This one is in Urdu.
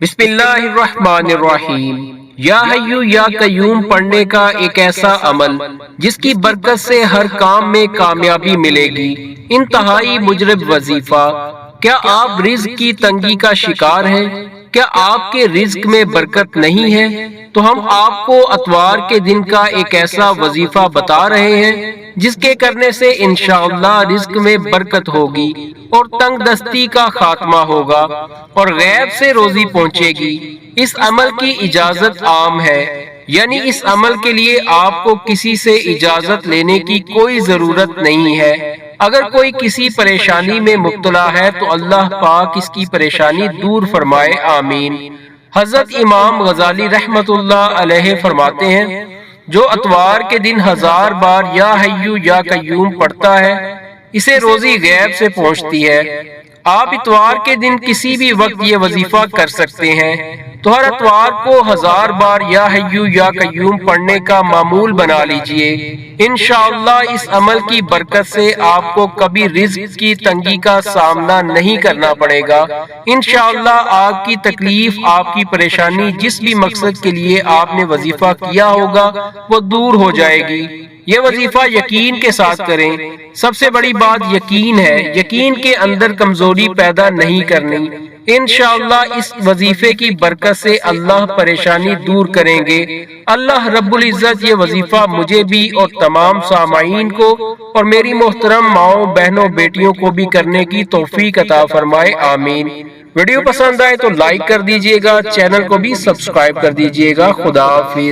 بسم اللہ الرحمن الرحیم۔ یا حیو یا قیوم پڑھنے کا ایک ایسا عمل جس کی برکت سے ہر کام میں کامیابی ملے گی، انتہائی مجرب وظیفہ۔ کیا آپ رزق کی تنگی کا شکار ہیں؟ کیا آپ کے رزق میں برکت نہیں ہے؟ تو ہم آپ کو اتوار کے دن کا ایک ایسا وظیفہ بتا رہے ہیں جس کے کرنے سے انشاءاللہ رزق میں برکت ہوگی اور تنگ دستی کا خاتمہ ہوگا اور غیب سے روزی پہنچے گی۔ اس عمل کی اجازت عام ہے، یعنی اس عمل کے لیے آپ کو کسی سے اجازت لینے کی کوئی ضرورت نہیں ہے۔ اگر کوئی کسی پریشانی میں مبتلا ہے تو اللہ پاک اس کی پریشانی دور فرمائے، آمین۔ حضرت امام غزالی رحمت اللہ علیہ فرماتے ہیں، جو اتوار کے دن 1000 بار یا حیو یا قیوم پڑھتا ہے اسے روزی غیب سے پہنچتی ہے۔ آپ اتوار کے دن کسی بھی وقت یہ وظیفہ کر سکتے ہیں، تو ہر اتوار کو 1000 بار یا حیو یا قیوم پڑھنے کا معمول بنا لیجئے۔ انشاءاللہ اس عمل کی برکت سے آپ کو کبھی رزق کی تنگی کا سامنا نہیں کرنا پڑے گا۔ انشاءاللہ آپ کی تکلیف، آپ کی پریشانی، جس بھی مقصد کے لیے آپ نے وظیفہ کیا ہوگا وہ دور ہو جائے گی۔ یہ وظیفہ یقین کے ساتھ کریں۔ سب سے بڑی بات یقین ہے، یقین کے اندر کمزوری پیدا نہیں کرنی۔ انشاءاللہ اس وظیفے کی برکت سے اللہ پریشانی دور کریں گے۔ اللہ رب العزت یہ وظیفہ مجھے بھی اور تمام سامعین کو اور میری محترم ماؤں، بہنوں، بیٹیوں کو بھی کرنے کی توفیق عطا فرمائے، آمین۔ ویڈیو پسند آئے تو لائک کر دیجئے گا، چینل کو بھی سبسکرائب کر دیجئے گا۔ خدا حافظ۔